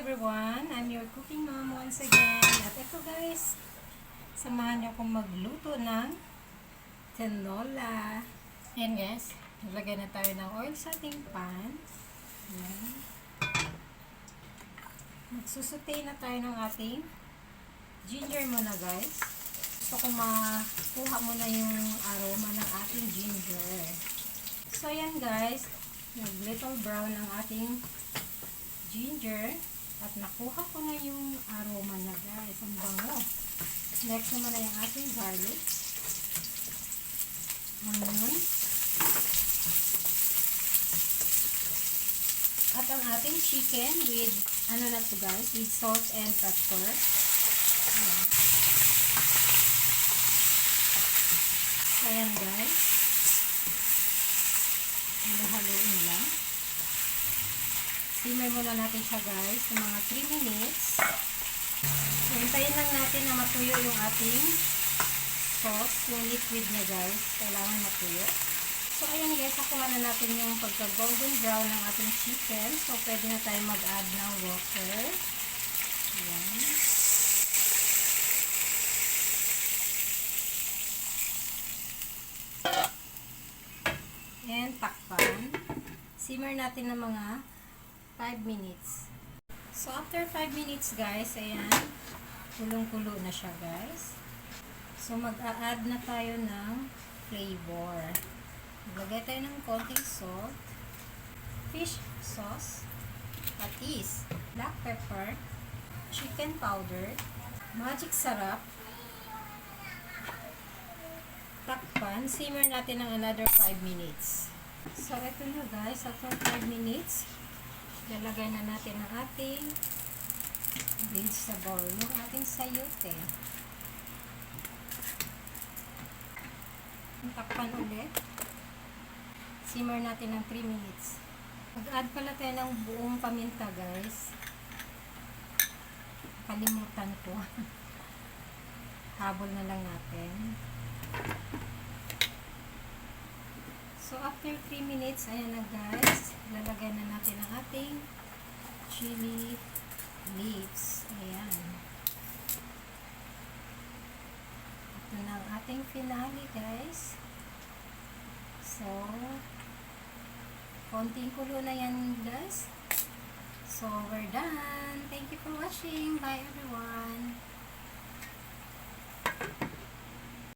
everyone! I'm your cooking mom once again. At ito guys, samahan niyo akong magluto ng tinola. Ayan guys, naglagay na tayo ng oil sa ating pan. Ayan. Magsusutay na tayo ng ating ginger muna guys. Gusto ko makuha muna yung aroma ng ating ginger. So ayan guys, nag-little brown ang ating ginger at nakuha ko na yung aroma na guys, ang bango. Next naman na yung ating garlic, onion, at ang ating chicken with ano na to guys, with salt and pepper. Ayan. So ayan guys, haluin lang. Simmer muna natin siya guys ng mga 3 minutes. So, hintayin lang natin na matuyo yung ating sauce, yung liquid niya guys. Kailangan matuyo. So, ayan guys, nakuha na natin yung pagka-golden brown ng ating chicken. So, pwede na tayo mag-add ng water. Ayan. And takpan. Simmer natin ng mga 5 minutes. So, after 5 minutes, guys, ayan, kulong-kulo na siya, guys. So, mag-a-add na tayo ng flavor. Maglagay tayo ng konting salt, fish sauce, patis, black pepper, chicken powder, magic sarap, takpan, simmer natin ng another 5 minutes. So, ito na, guys, after 5 minutes, lalagay na natin ang ating vegetable, yung ating sayote. Takpan ulit. Simmer natin ng 3 minutes. Mag-add pala tayo ng buong paminta guys. Kalimutan ko. Habol na lang natin. So, after 3 minutes, ayan na guys, lalagay na natin ang ating chili leaves. Ayan. Ito na ang ating finale guys. So, konting kulo na yan guys. So, we're done. Thank you for watching. Bye everyone.